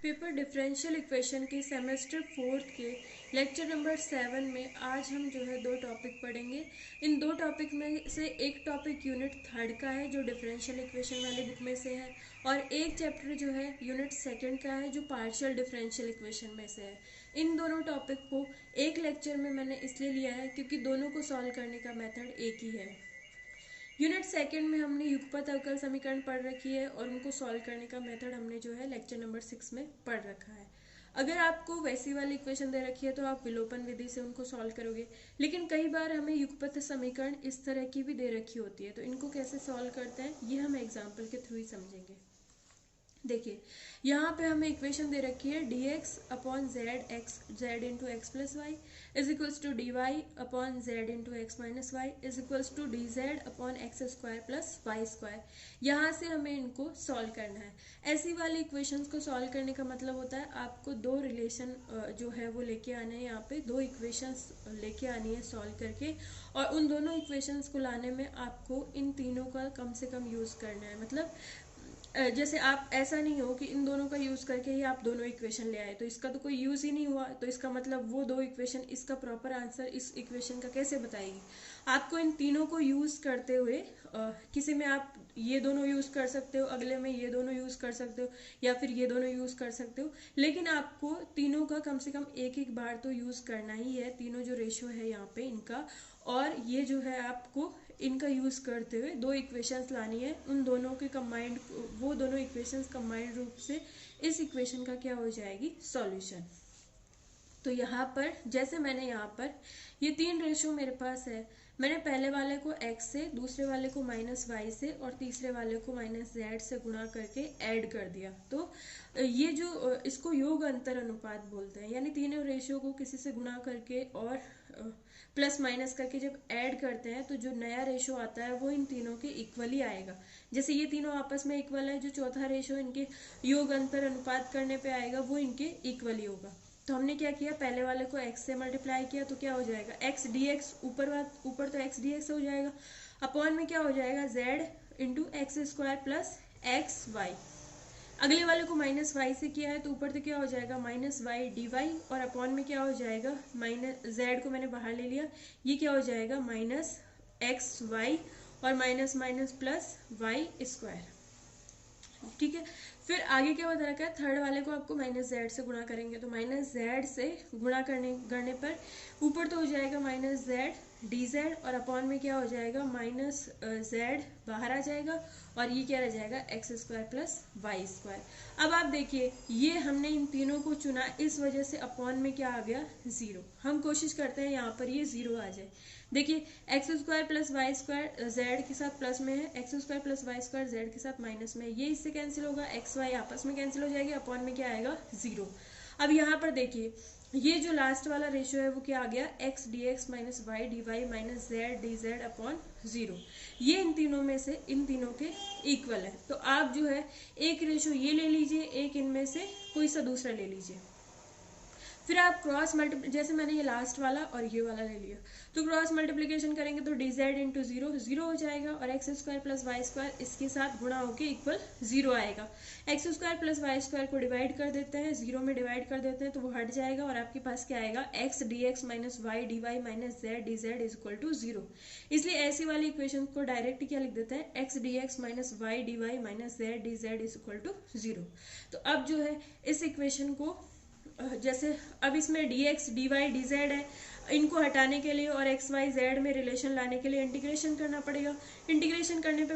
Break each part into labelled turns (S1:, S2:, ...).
S1: Paper differential equation के semester 4 के lecture number 7 में आज हम जो है दो टॉपिक पढ़ेंगे। इन दो टॉपिक में से एक टॉपिक यूनिट 3 का है जो डिफरेंशियल इक्वेशन वाली बुक में से है, और एक चैप्टर जो है यूनिट 2 का है जो पार्शियल डिफरेंशियल इक्वेशन में से है। इन दोनों टॉपिक को एक लेक्चर में मैंने इसलिए लिया है क्योंकि दोनों को सॉल्व करने का मेथड एक ही है। यूनिट 2 में हमने युगपत अवकल समीकरण पढ़ रखी है और उनको सॉल्व करने का मेथड हमने जो है लेक्चर नंबर 6 में पढ़ रखा है। अगर आपको वैसी वाली इक्वेशन दे रखी है तो आप विलोपन विधि से उनको सॉल्व करोगे, लेकिन कई बार हमें युगपत समीकरण इस तरह की भी दे रखी होती है, तो इनको कैसे सॉल्व करते हैं ये हम एग्जाम्पल के थ्रू ही समझेंगे। देखिए यहाँ पे हमें इक्वेशन दे रखी है dx upon z x z into x plus y is equals to d y upon z into x minus y is equals to d z upon x square plus y square. यहाँ से हमें इनको solve करना है। ऐसी वाली equations को solve करने का मतलब होता है आपको दो रिलेशन जो है वो लेके आने हैं, यहाँ पे दो इक्वेशंस लेके आनी है सॉल्व करके, और उन दोनों इक्वेशंस को लाने में आपको इन तीनों का कम से कम यूज़ करना है। मतलब जैसे आप ऐसा नहीं हो कि इन दोनों का यूज करके ही आप दोनों इक्वेशन ले आए तो इसका तो कोई यूज ही नहीं हुआ, तो इसका मतलब वो दो इक्वेशन इसका प्रॉपर आंसर इस इक्वेशन का कैसे बताएगी। आपको इन तीनों को यूज करते हुए किसी में आप ये दोनों यूज कर सकते हो, अगले में ये दोनों यूज कर सकते हो, या फिर ये दोनों यूज कर सकते हो, लेकिन आपको तीनों का कम से कम एक एक बार तो यूज करना ही है। तीनों जो रेशो है यहाँ पे इनका, और ये जो है आपको इनका यूज करते हुए दो इक्वेशंस लानी है। उन दोनों के कंबाइंड वो दोनों इक्वेशंस कंबाइंड रूप से इस इक्वेशन का क्या हो जाएगी, सॉल्यूशन। तो यहाँ पर जैसे मैंने यहाँ पर ये तीन रेशो मेरे पास है, मैंने पहले वाले को x से, दूसरे वाले को माइनस वाई से और तीसरे वाले को माइनस जेड से गुणा करके ऐड कर दिया। तो ये जो इसको योग अंतर अनुपात बोलते हैं, यानी तीनों रेशियो को किसी से गुणा करके और प्लस माइनस करके जब ऐड करते हैं तो जो नया रेशो आता है वो इन तीनों के इक्वल ही आएगा। जैसे ये तीनों आपस में इक्वल है, जो चौथा रेशो इनके योग अंतर अनुपात करने पे आएगा वो इनके इक्वल ही होगा। तो हमने क्या किया, पहले वाले को x से मल्टीप्लाई किया तो क्या हो जाएगा x dx, ऊपर तो x dx हो जाएगा, अपॉन में क्या हो जाएगा z into x square plus x y. अगले वाले को माइनस वाई से किया है तो ऊपर तो क्या हो जाएगा माइनस वाई डी वाई, और अपॉन में क्या हो जाएगा माइनस जेड को मैंने बाहर ले लिया, ये क्या हो जाएगा माइनस एक्स वाई और minus minus plus y square. ठीक है, फिर आगे क्या बता रखा है, थर्ड वाले को आपको माइनस जेड से गुणा करेंगे तो माइनस जेड से गुणा करने पर ऊपर तो हो जाएगा माइनस जेड डी जेड, और अपॉन में क्या हो जाएगा माइनस जेड बाहर आ जाएगा, और ये क्या रह जाएगा x square plus y square. अब आप देखिए ये हमने इन तीनों को चुना, इस वजह से अपॉन में क्या आ गया जीरो। हम कोशिश करते हैं यहाँ पर ये जीरो आ जाए। देखिए x square plus y square z के साथ प्लस में है, x square plus y square z के साथ माइनस में है, ये इससे कैंसिल होगा, एक्स वाई आपस में कैंसिल हो जाएगी, अपॉन में क्या आएगा जीरो। अब यहाँ पर देखिए ये जो लास्ट वाला रेशियो है वो क्या आ गया x d x minus y d y minus z d z upon zero. ये इन तीनों में से इन तीनों के इक्वल है। तो आप जो है एक रेशियो ये ले लीजिए, एक इनमें से कोई सा दूसरा ले लीजिए, फिर आप क्रॉस मल्टीप्ली, जैसे मैंने ये लास्ट वाला और ये वाला ले लिया तो क्रॉस मल्टीप्लीकेशन करेंगे तो d z into zero zero हो जाएगा, और x square plus y square इसके साथ गुणा होकर इक्वल जीरो आएगा। X square plus y square को डिवाइड कर देते हैं, जीरो में डिवाइड कर देते हैं तो वो हट जाएगा, और आपके पास क्या आएगा x d x minus y d y minus z d z is equal to zero. इसलिए ऐसी वाली इक्वेशन को डायरेक्ट क्या लिख देते हैं x d x minus y d y minus z d z is equal to zero. तो अब जो है इस इक्वेशन को जैसे अब इसमें d x d y d z है, इनको हटाने के लिए और एक्स वाई जेड में रिलेशन लाने के लिए इंटीग्रेशन करना पड़ेगा। इंटीग्रेशन करने पे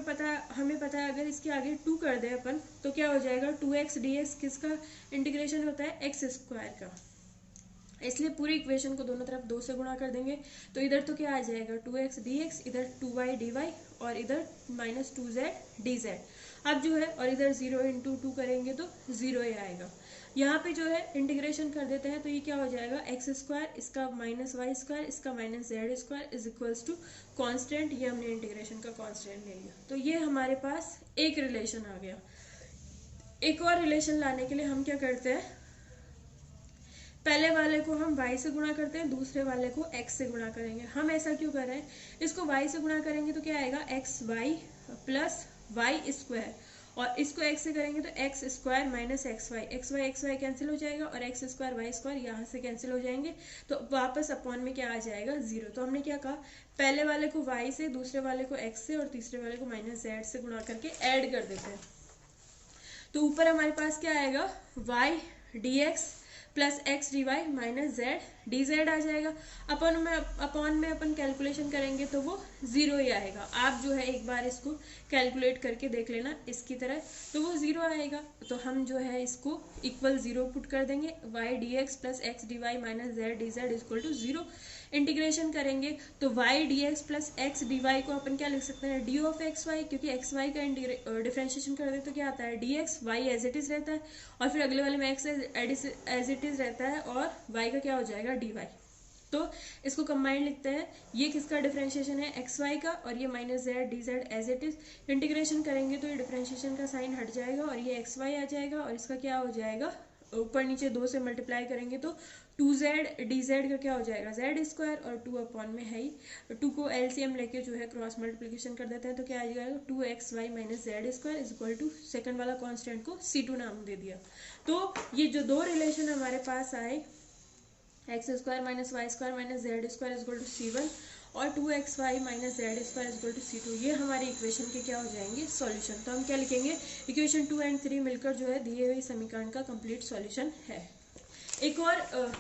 S1: हमें पता है अगर इसके आगे टू कर दे अपन तो क्या हो जाएगा टू एक्स डी एक्स, किसका इंटीग्रेशन होता है एक्स स्क्वायर का, इसलिए पूरी इक्वेशन को दोनों तरफ 2 से गुणा कर देंगे तो इधर तो क्या आ जाएगा टू एक्स डी एक्स, इधर टू वाई डी वाई और इधर minus two z d Z. अब जो है और इधर जीरो इंटू टू करेंगे तो जीरो ही आएगा। यहाँ पे जो है इंटीग्रेशन कर देते हैं तो ये क्या हो जाएगा एक्स स्क्वायर, इसका माइनस वाई स्क्वायर, इसका minus z square is equals to constant, ये हमने इंटीग्रेशन का कॉन्स्टेंट ले लिया। तो ये हमारे पास एक रिलेशन आ गया। एक और रिलेशन लाने के लिए हम क्या करते हैं, पहले वाले को हम y से गुणा करते हैं, दूसरे वाले को x से गुणा करेंगे। हम ऐसा क्यों कर रहे हैं, इसको y से गुणा करेंगे तो क्या आएगा x y plus y square, और इसको x से करेंगे तो x square minus x y cancel हो जाएगा और एक्स स्क्वायर वाई स्क्वायर यहाँ से कैंसिल हो जाएंगे, तो वापस अपॉन में क्या आ जाएगा 0। तो हमने क्या कहा, पहले वाले को y से, दूसरे वाले को x से और तीसरे वाले को माइनस z से गुणा करके ऐड कर देते हैं। तो ऊपर हमारे पास क्या आएगा, y dx plus x d y minus z d z आ जाएगा। अपॉन में अपन कैलकुलेशन करेंगे तो वो 0 ही आएगा। आप जो है एक बार इसको कैलकुलेट करके देख लेना इसकी तरह, तो वो 0 आएगा। तो हम जो है इसको इक्वल 0 पुट कर देंगे, y d x plus x d y minus z d z equal to 0। Integration करेंगे तो y d x plus x d y को अपन क्या लिख सकते हैं, डी ऑफ एक्स वाई, क्योंकि एक्स वाई का डिफ्रेंशिएशन कर दे तो क्या आता है d x, y as it is रहता है और फिर अगले वाले में एक्स एज इट इज रहता है और वाई का क्या हो जाएगा डी वाई। तो इसको कंबाइंड लिखते हैं, ये किसका डिफरेंशिएशन है एक्स वाई का और ये minus z d z as it is. Integration करेंगे तो ये डिफरेंशिएशन का साइन हट जाएगा और ये एक्स वाई आ जाएगा और इसका क्या हो जाएगा, ऊपर नीचे 2 से मल्टीप्लाई करेंगे तो 2z डी जेड का क्या हो जाएगा जेड स्क्वायर और 2 अपॉन में है ही 2 को एलसीएम लेके जो है क्रॉस मल्टीप्लिकेशन कर देते हैं तो क्या आ जाएगा 2xy minus z square is equal to second वाला कांस्टेंट को c2 नाम दे दिया। तो ये जो दो रिलेशन हमारे पास आए, x square minus y square minus z square is equal to c1 और 2xy minus z square is equal to c2, ये हमारे इक्वेशन के क्या हो जाएंगे सॉल्यूशन। तो हम क्या लिखेंगे, इक्वेशन 2 एंड 3 मिलकर जो है दिए हुए समीकरण का कंप्लीट सॉल्यूशन है। एक और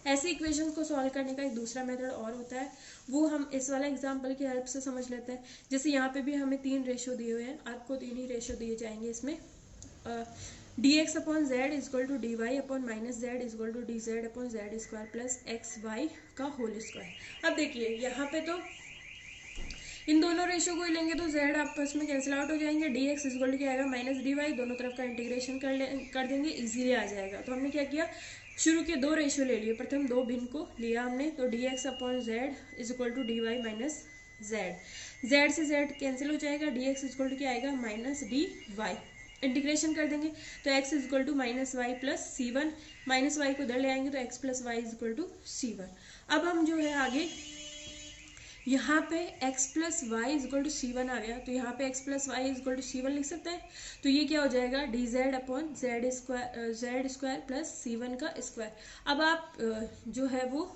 S1: ऐसे इक्वेशन को सॉल्व करने का एक दूसरा मेथड और होता है, वो हम इस वाला एग्जांपल की हेल्प से समझ लेते हैं। जैसे यहाँ पे भी हमें 3 रेशो दिए हुए हैं, आपको 3 ही रेशो दिए जाएंगे इसमें। dx upon z is equal to d y upon minus z is equal to d z upon z square plus x y का होल स्क्वायर। अब देखिए यहाँ पे तो इन दोनों रेशो को लेंगे तो z आपस में कैंसिल आउट हो जाएंगे, dx इज इक्वल टू क्या आएगा माइनस डी वाई, दोनों तरफ का इंटीग्रेशन कर देंगे, इजीली आ जाएगा। तो हमने क्या किया, शुरू के 2 रेशियो ले लिए, प्रथम 2 भिन्न को लिया हमने, तो dx upon z is equal to d y minus z से z कैंसिल हो जाएगा, dx इज इक्वल टू क्या आएगा माइनस डी वाई। इंटीग्रेशन कर देंगे तो x is equal to minus y plus c1, minus y को इधर ले आएंगे तो x plus y is equal to c1। अब हम जो है आगे यहाँ पे x plus y is equal to c1 आ गया, तो यहाँ पे x plus y is equal to c1 लिख सकते हैं। तो ये क्या हो जाएगा d z upon z square plus c1 का स्क्वायर। अब आप जो है वो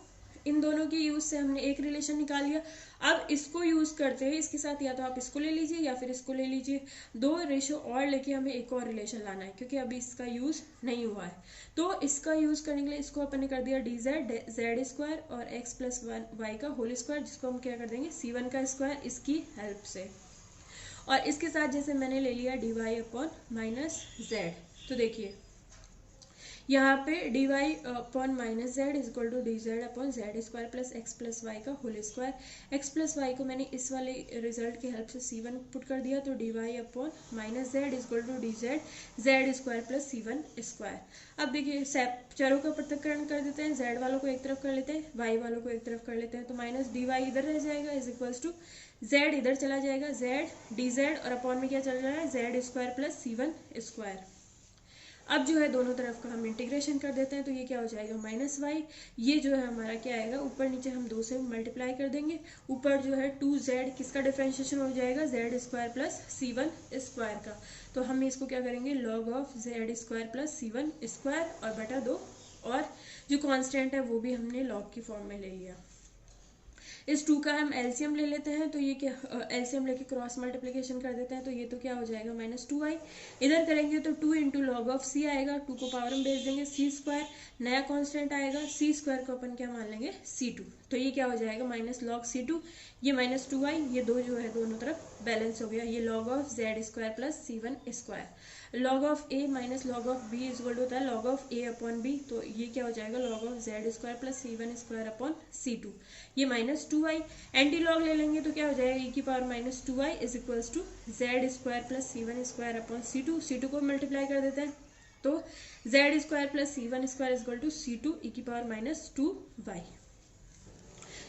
S1: इन दोनों के यूज से हमने एक रिलेशन निकाल लिया। अब इसको यूज करते हैं, इसके साथ या तो आप इसको ले लीजिए या फिर इसको ले लीजिए, 2 रेशो और लेके हमें एक और रिलेशन लाना है क्योंकि अभी इसका यूज नहीं हुआ है। तो इसका यूज करने के लिए इसको अपन ने कर दिया डी जेड स्क्वायर और एक्स प्लस वाई का होल स्क्वायर, जिसको हम क्या कर देंगे c1 का स्क्वायर इसकी हेल्प से। और इसके साथ जैसे मैंने ले लिया d y upon minus z, तो देखिए यहाँ पे d y upon minus z is equal to d z upon z square plus x plus y का whole square. X plus y को मैंने इस वाले रिजल्ट की हेल्प से c1 पुट कर दिया, तो d y upon minus z is equal to d z square plus c1 square. अब देखिए चरों का पृथक्करण कर देते हैं, z वालों को एक तरफ कर लेते हैं, y वालों को एक तरफ कर लेते हैं, तो माइनस डी वाई इधर रह जाएगा इज इक्वल्स टू z इधर चला जाएगा z डी जेड और अपॉन में क्या चल रहा है Z square plus c1 square. अब जो है दोनों तरफ का हम इंटीग्रेशन कर देते हैं, तो ये क्या हो जाएगा माइनस वाई, ये जो है हमारा क्या आएगा ऊपर नीचे हम 2 से मल्टीप्लाई कर देंगे, ऊपर जो है 2z किसका डिफरेंशिएशन हो जाएगा Z square plus c1 square का। तो हम इसको क्या करेंगे log of z square plus c1 square और बटा 2, और जो कांस्टेंट है वो भी हमने लॉग की फॉर्म में ले लिया। इस 2 का हम एलसीएम ले लेते हैं, तो ये क्या एलसीएम लेके क्रॉस मल्टीप्लिकेशन कर देते हैं, तो ये तो क्या हो जाएगा माइनस 2y, इधर करेंगे तो 2 इंटू लॉग ऑफ c आएगा, 2 को पावर में भेज देंगे c स्क्वायर, नया कांस्टेंट आएगा c स्क्वायर को अपन क्या मान लेंगे c2, तो ये क्या हो जाएगा माइनस लॉग c2, ये माइनस 2y, ये 2 जो है दोनों तरफ बैलेंस हो गया, ये log of z square plus c1 square. Log of a minus log of b is equal to होता है log of a upon b, तो ये क्या हो जाएगा log of z square plus c1 square upon c2, ये minus 2y। Anti log ले लेंगे तो क्या हो जाएगा e की power minus 2y is equals to z square plus c1 square upon c2 को मल्टीप्लाई कर देते हैं, तो z square plus c1 square is equal to c2 e की पावर माइनस 2y।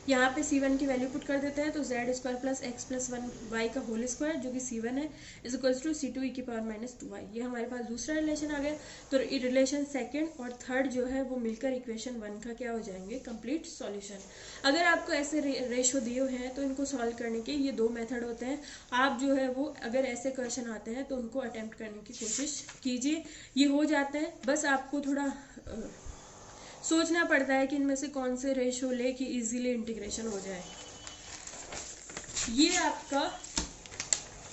S1: यहाँ पे C1 की वैल्यू पुट कर देते हैं तो z² plus x plus 1y का होल स्क्वायर जो कि C1 है is equals to C2 e⁻²y। ये हमारे पास दूसरा रिलेशन आ गया। तो रिलेशन सेकंड और थर्ड जो है वो मिलकर इक्वेशन 1 का क्या हो जाएंगे, कंप्लीट सॉल्यूशन। अगर आपको ऐसे रेशो दिए हुए हैं तो इनको सॉल्व करने के ये दो मेथड होते हैं। आप जो है वो अगर ऐसे क्वेश्चन आते हैं तो उनको अटेम्प्ट करने की कोशिश कीजिए, ये हो जाते हैं। बस आपको थोड़ा सोचना पड़ता है कि इनमें से कौन से रेशो ले कि इजीली इंटीग्रेशन हो जाए। ये आपका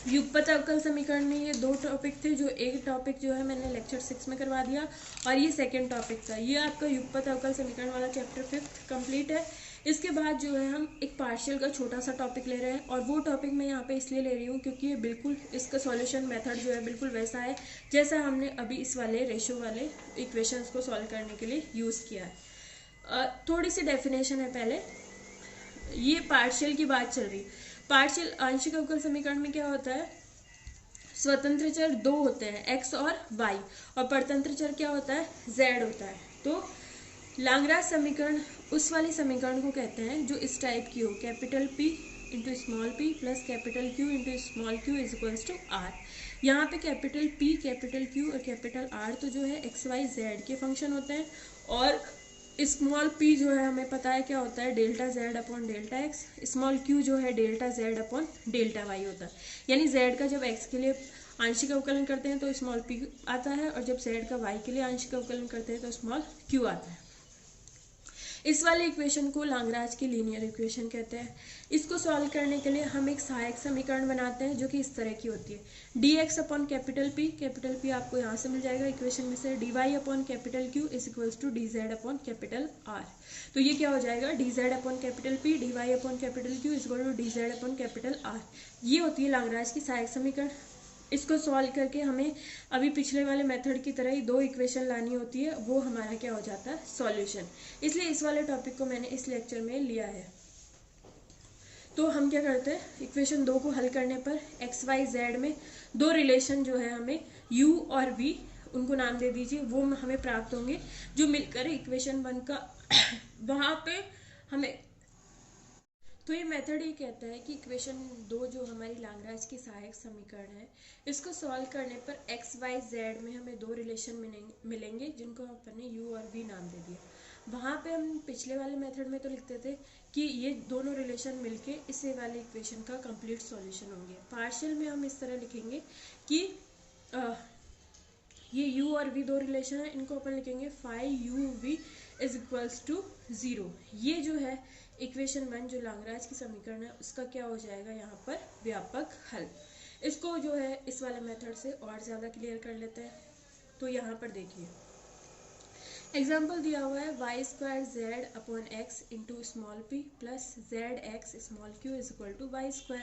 S1: युगपत अवकल समीकरण में ये दो टॉपिक थे, जो एक टॉपिक जो है मैंने लेक्चर 6 में करवा दिया और ये सेकंड टॉपिक था। ये आपका युगपत अवकल समीकरण वाला चैप्टर 5 कंप्लीट है। इसके बाद जो है हम एक पार्शियल का छोटा सा टॉपिक ले रहे हैं और वो टॉपिक मैं यहाँ पे इसलिए ले रही हूँ क्योंकि ये बिल्कुल इसका सॉल्यूशन मेथड जो है बिल्कुल वैसा है जैसा हमने अभी इस वाले रेशो वाले इक्वेशंस को सॉल्व करने के लिए यूज़ किया है। थोड़ी सी डेफिनेशन है पहले। ये पार्शियल की बात चल रही। पार्शियल आंशिक अवकल समीकरण में क्या होता है, स्वतंत्र चर दो होते हैं x और y और परतंत्र चर क्या होता है, z होता है। तो लाग्रांज समीकरण उस वाले समीकरण को कहते हैं जो इस टाइप की हो, capital P into small p plus capital Q into small q is equals to r। यहाँ पे कैपिटल P, कैपिटल Q और कैपिटल R तो जो है x y z के फंक्शन होते हैं और स्मॉल p जो है हमें पता है क्या होता है, delta z upon delta x. Small q जो है delta z upon delta y होता है। यानी z का जब x के लिए आंशिक अवकलन करते हैं तो स्मॉल p आता है और जब z का y के लिए आंशिक अवकलन करते हैं तो स्मॉल q आता है। इस वाले इक्वेशन को लाग्रांज की लीनियर इक्वेशन कहते हैं। इसको सॉल्व करने के लिए हम एक सहायक समीकरण बनाते हैं जो कि इस तरह की होती है, dx अपॉन कैपिटल P आपको यहाँ से मिल जाएगा इक्वेशन में से, dy upon capital Q is equals to dz upon capital R। तो ये क्या हो जाएगा, dz upon capital P dy upon capital Q is equal to dz upon capital R। ये होती है लाग्रांज की सहायक समीकरण। इसको सॉल्व करके हमें अभी पिछले वाले मेथड की तरह ही दो इक्वेशन लानी होती है, वो हमारा क्या हो जाता है, सॉल्यूशन। इसलिए इस वाले टॉपिक को मैंने इस लेक्चर में लिया है। तो हम क्या करते हैं, इक्वेशन 2 को हल करने पर एक्स वाई जेड में दो रिलेशन जो है हमें u और v, उनको नाम दे दीजिए, वो हमें प्राप्त होंगे जो मिलकर इक्वेशन 1 का वहाँ पे हमें। तो ये मेथड ये कहता है कि इक्वेशन 2 जो हमारी लाग्रांज की सहायक समीकरण है, इसको सॉल्व करने पर एक्स वाई जेड में हमें दो रिलेशन मिलेंगे जिनको अपन ने u और v नाम दे दिया। वहाँ पे हम पिछले वाले मेथड में तो लिखते थे कि ये दोनों रिलेशन मिलके इस वाले इक्वेशन का कंप्लीट सॉल्यूशन होंगे। पार्शियल में हम इस तरह लिखेंगे कि ये u और v दो रिलेशन है, इनको अपन लिखेंगे phi u v is equals to 0। ये जो है इक्वेशन 1 जो लाग्रांज की समीकरण है उसका क्या हो जाएगा यहाँ पर व्यापक हल। इसको जो है इस वाले मेथड से और ज़्यादा क्लियर कर लेते हैं। तो यहाँ पर देखिए एग्जाम्पल दिया हुआ है y² z upon x into small p plus z x small q is equal to y²।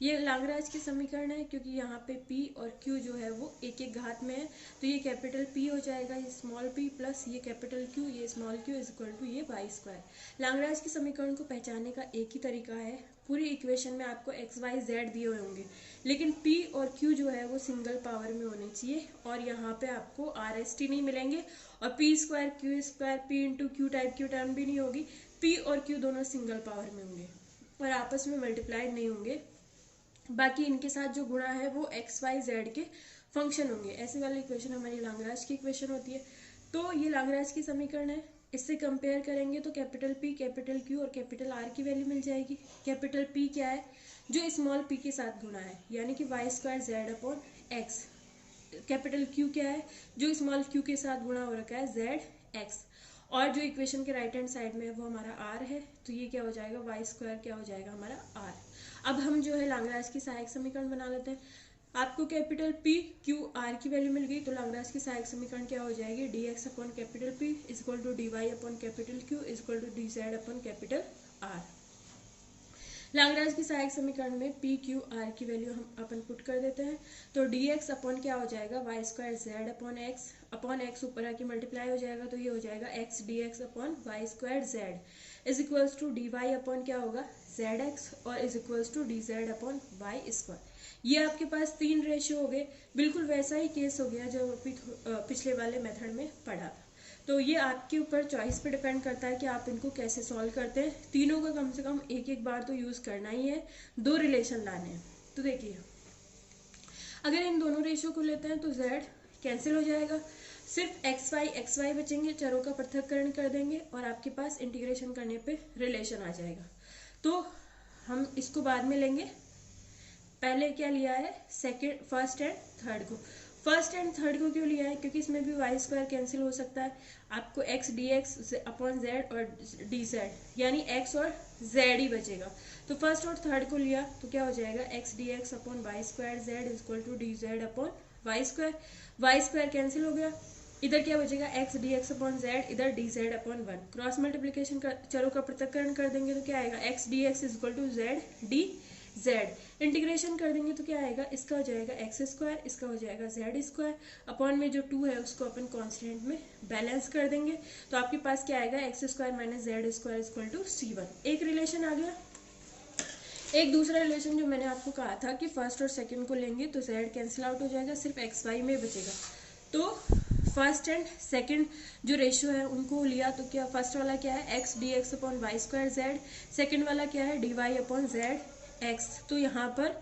S1: ये लाग्रांज की समीकरण है क्योंकि यहाँ पे p और q जो है वो एक एक घात में है, तो ये कैपिटल p हो जाएगा, ये स्मॉल p प्लस ये कैपिटल q, ये small q is equal to ये y²। लाग्रांज की समीकरण को पहचानने का एक ही तरीका है, पूरी इक्वेशन में आपको x y z दिए हुए होंगे लेकिन p और q जो है वो सिंगल पावर में होने चाहिए और यहाँ पे आपको RST नहीं मिलेंगे और p² q² p into Q type की टर्म भी नहीं होगी। p और q दोनों सिंगल पावर में होंगे और आपस में मल्टीप्लाइड नहीं होंगे। बाकी इनके साथ जो गुणा है वो x y z के फंक्शन होंगे। ऐसे वाली इक्वेशन हमारी लाग्रांज की इक्वेशन होती है। तो ये लाग्रांज की समीकरण है, इससे कंपेयर करेंगे तो कैपिटल P, कैपिटल Q और कैपिटल R की वैल्यू मिल जाएगी। कैपिटल P क्या है, जो स्मॉल p के साथ गुणा है, यानी कि y² z upon x. Capital Q क्या है, जो स्मॉल q के साथ गुणा हो रखा है z x। और जो इक्वेशन के राइट हैंड साइड में है वो हमारा r है, तो ये क्या हो जाएगा, y² क्या हो जाएगा हमारा r। अब हम जो है लाग्रांज की सहायक समीकरण बना लेते हैं। आपको कैपिटल P, Q, R की वैल्यू मिल गई तो लाग्रांज की सहायक समीकरण क्या हो जाएगी, dx upon capital P is equal to dy upon capital Q is equal to dz upon capital R। Lagrange की सहायक समीकरण में P, Q, R की वैल्यू हम अपन पुट कर देते हैं। तो dx अपॉन क्या हो जाएगा, y² z अपॉन x ऊपर आके मल्टीप्लाई हो जाएगा तो ये हो जाएगा x dx upon y² z is equals to dy upon क्या होगा zx और is equals to dz upon y²। ये आपके पास तीन रेशियो हो गए, बिल्कुल वैसा ही केस हो गया जो पिछले वाले मेथड में पढ़ा था। तो ये आपके ऊपर चॉइस पे डिपेंड करता है कि आप इनको कैसे सॉल्व करते हैं। तीनों का कम से कम एक एक बार तो यूज करना ही है, दो रिलेशन लाने हैं। तो देखिए, अगर इन दोनों रेशियो को लेते हैं तो z कैंसिल हो जाएगा, सिर्फ एक्स वाई बचेंगे, चरों का पृथक्करण कर देंगे और आपके पास इंटीग्रेशन करने पे रिलेशन आ जाएगा। तो हम इसको बाद में लेंगे, पहले क्या लिया है, सेकेंड, फर्स्ट एंड थर्ड को। फर्स्ट एंड थर्ड को क्यों लिया है, क्योंकि इसमें भी वाई स्क्वायर कैंसिल हो सकता है, आपको x d x upon Z और डी जेड यानी एक्स और जेड ही बचेगा। तो फर्स्ट और थर्ड को लिया तो क्या हो जाएगा, x d x upon y square z is equal to d z upon y square cancel हो गया, इधर क्या बचेगा, x d x upon z, इधर d z upon one. Cross multiplication चरों का पृथक्करण कर देंगे तो क्या आएगा, x d x is equal to z d z. Integration कर देंगे तो क्या आएगा, इसका हो जाएगा एक्स स्क्वायर, इसका हो जाएगा जेड स्क्वायर, अपॉन में जो 2 है उसको अपन कांस्टेंट में बैलेंस कर देंगे तो आपके पास क्या आएगा, x square minus z square equal to C1। एक रिलेशन आ गया। एक दूसरा रिलेशन जो मैंने आपको कहा था कि फर्स्ट और सेकंड को लेंगे तो जेड कैंसिल आउट हो जाएगा, सिर्फ एक्स वाई में बचेगा। तो फर्स्ट एंड सेकंड जो रेशियो है उनको लिया तो क्या, फर्स्ट वाला क्या है, x d x upon y square z, second वाला क्या है, d y upon z x. तो यहाँ पर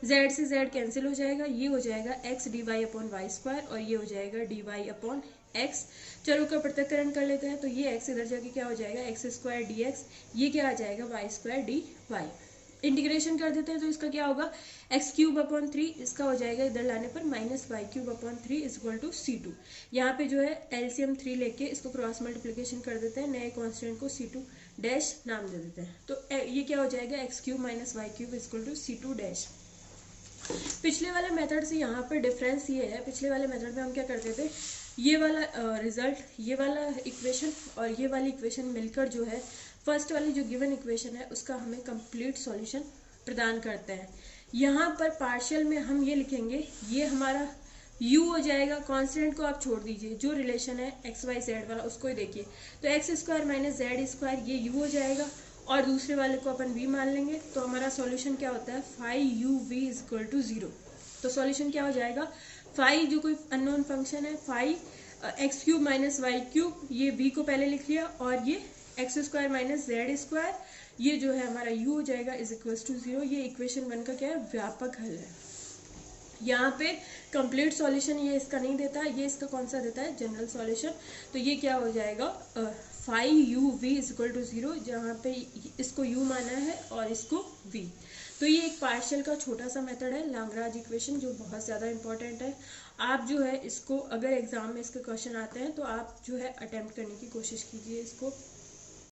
S1: z से z कैंसिल हो जाएगा, ये हो जाएगा x d y upon y square और ये हो जाएगा डी वाई अपॉन एक्स। चरों का पृथक्करण कर लेते हैं तो ये x इधर जाके क्या हो जाएगा, एक्स स्क्वायर डी एक्स, ये क्या आ जाएगा, y square d y. Integration कर देते हैं तो इसका क्या होगा, एक्स क्यूब अपॉन 3, इसका हो जाएगा इधर लाने पर minus y cube upon 3 is equal to C2। यहाँ पे जो है एलसीएम 3 लेके इसको क्रॉस मल्टीप्लीकेशन कर देते हैं, नए कांस्टेंट को C2 डैश नाम दे देते हैं। तो ये क्या हो जाएगा, x cube minus y cube is equal to C2 dash. पिछले वाले मेथड से यहाँ पर डिफरेंस ये है, पिछले वाले मेथड में हम क्या करते थे, ये वाला रिजल्ट, ये वाला इक्वेशन और ये वाली इक्वेशन मिलकर जो है फर्स्ट वाली जो गिवन इक्वेशन है उसका हमें कंप्लीट सॉल्यूशन प्रदान करते हैं। यहाँ पर पार्शियल में हम ये लिखेंगे, ये हमारा u हो जाएगा, कांस्टेंट को आप छोड़ दीजिए, जो रिलेशन है एक्स वाई जेड वाला उसको ही देखिए, तो x square minus z square ये u हो जाएगा और दूसरे वाले को अपन v मान लेंगे। तो हमारा सॉल्यूशन क्या होता है, phi u v is equal to 0। तो सॉल्यूशन क्या हो जाएगा, फाइव जो कोई अननोन फंक्शन है, phi x cube minus y cube, ये v को पहले लिख लिया और ये x square minus z square, ये जो है हमारा u हो जाएगा इज इक्वल टू 0। ये इक्वेशन 1 का क्या है, व्यापक हल है। यहाँ पे कंप्लीट सॉल्यूशन ये इसका नहीं देता, ये इसका कौन सा देता है, जनरल सॉल्यूशन। तो ये क्या हो जाएगा, phi u v is equal to 0, जहाँ पे इसको u माना है और इसको v। तो ये एक पार्शियल का छोटा सा मेथड है, लाग्रांज इक्वेशन, जो बहुत ज़्यादा इंपॉर्टेंट है। आप जो है इसको अगर एग्जाम में इसके क्वेश्चन आते हैं तो आप जो है अटेम्प्ट करने की कोशिश कीजिए इसको।